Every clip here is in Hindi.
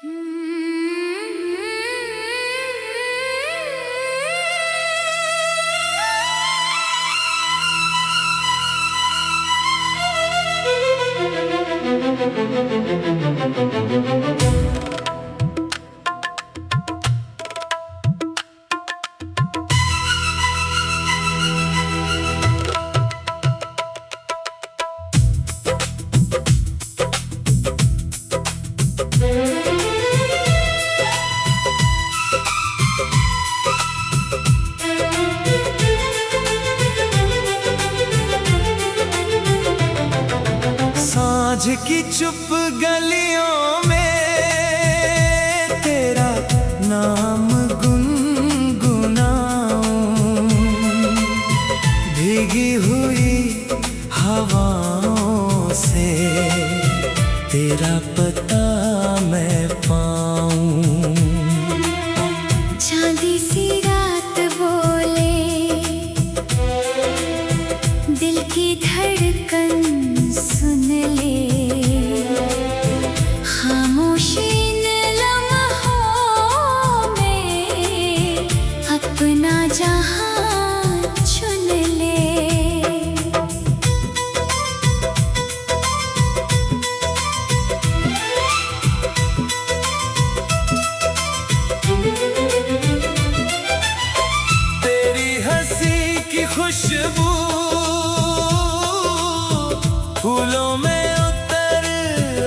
सांझ की चुप गलियों में तेरा नाम गुनगुनाऊं, भीगी हुई हवाओं से तेरा पता मैं पाऊं। चांदी सी रात बोले दिल की धड़कन सुन ले, खामोशी इन लम्हों में अपना जहां चुन ले। तेरी हंसी की खुशबू फूलों में उतर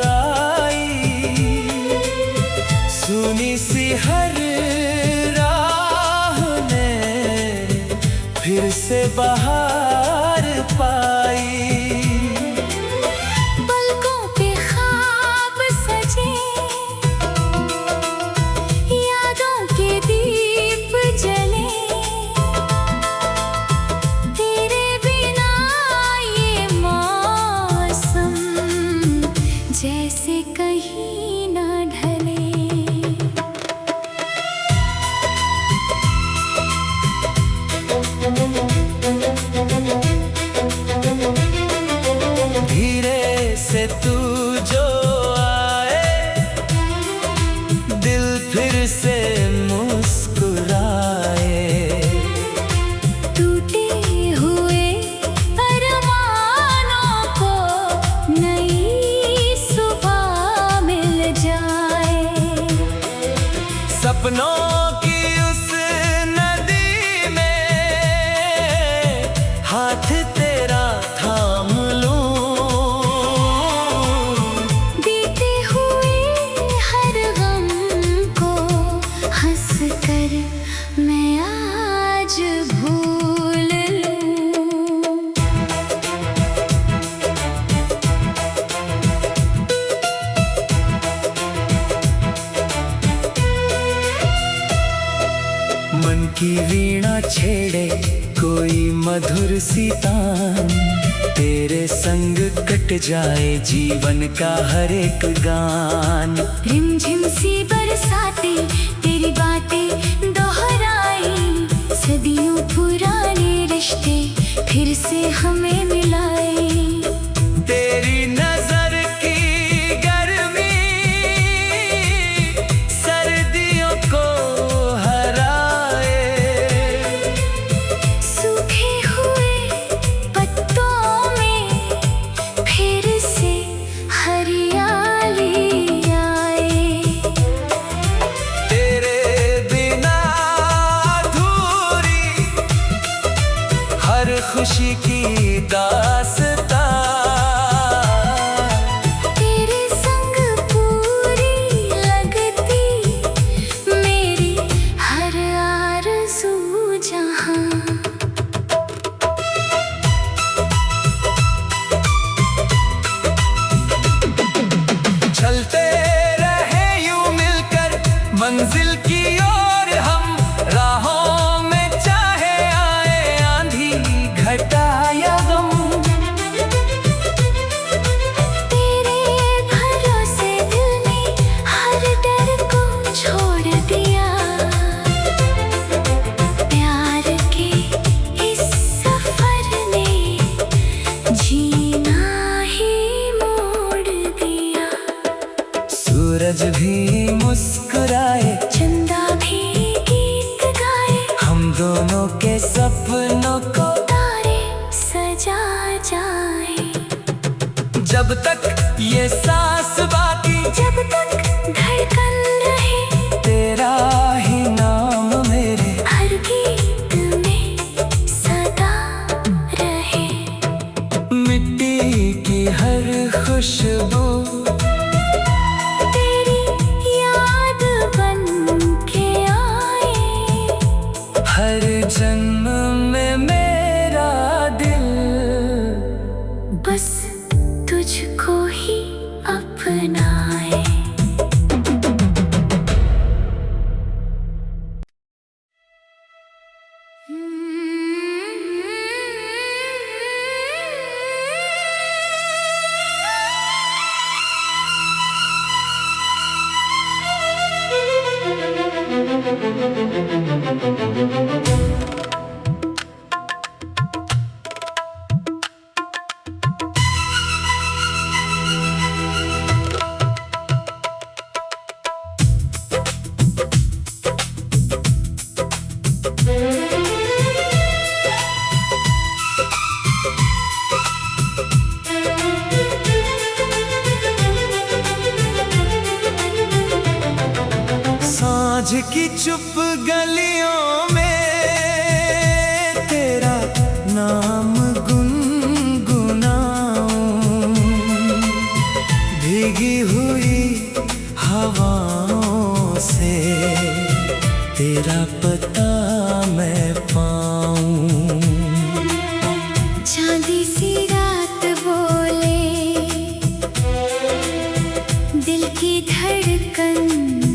आई, सुनी सी हर राह में फिर से बहार पाई। पलकों पे ख्वाब सजे, यादों के दीप जले, तेरे बिना ये मौसम जैसे कहीं ना ढले। धीरे से तू जो आए, दिल फिर से मुस्कुराए। टूटे हुए अरमानों को नई सुबह मिल जाए। सपनों की उस नदी में हाथ तेरा थाम लूं, बीते हुए हर गम को हंस कर मैं आज भूल लूं। मन की वीणा छेड़े कोई मधुर सी तान, तेरे संग कट जाए जीवन का हर एक गान। रिमझिम सी बरसाते तेरी बातें दोहराई, सदियों पुराने रिश्ते फिर से हमें मिलाए। तेरी नजर की गर्मी सर्दियों को हराए, सूखे हुए पत्तों में फिर से हरियाली आए। तेरे बिना अधूरी हर खुशी की दास्तां सूरज भी मुस्कुराए, चंदा भी गीत गाए, हम दोनों के सपनों को तारे सजा जाए। जब तक ये सांस बाकी, जब तक धड़कन रहे, तेरा ही नाम मेरे हर गीत में सदा रहे। मिट्टी की हर खुशबू तेरी याद बन के आए, हर जन्म में मेरा दिल बस तुझको ही अपनाए। सांझ की चुप गलियों में तेरा नाम गुनगुनाऊं, भीगी हुई हवाओं से तेरा पता मैं पाऊं। चांदी सी रात बोले, दिल की धड़कन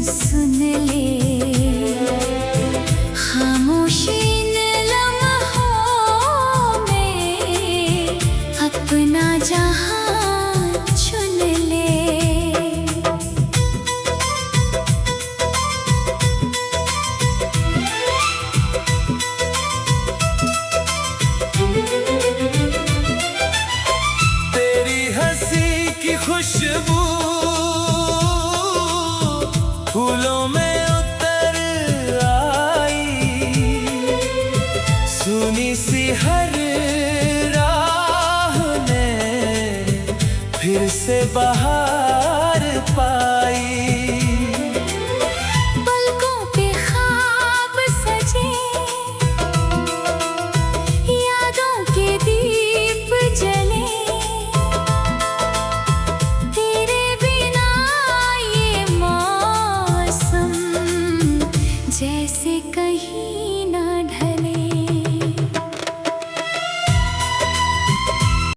सुन ले, खामोशी इन लम्हों में अपना जहां चुन ले। तेरी हंसी की खुशबू फूलों में उतर आई, सुनी सी हर राह में फिर से बहार पाई। पलकों पे ख्वाब सजे, यादों के दीप जले, तेरे बिना ये मौसम जैसे कहीं ना ढले।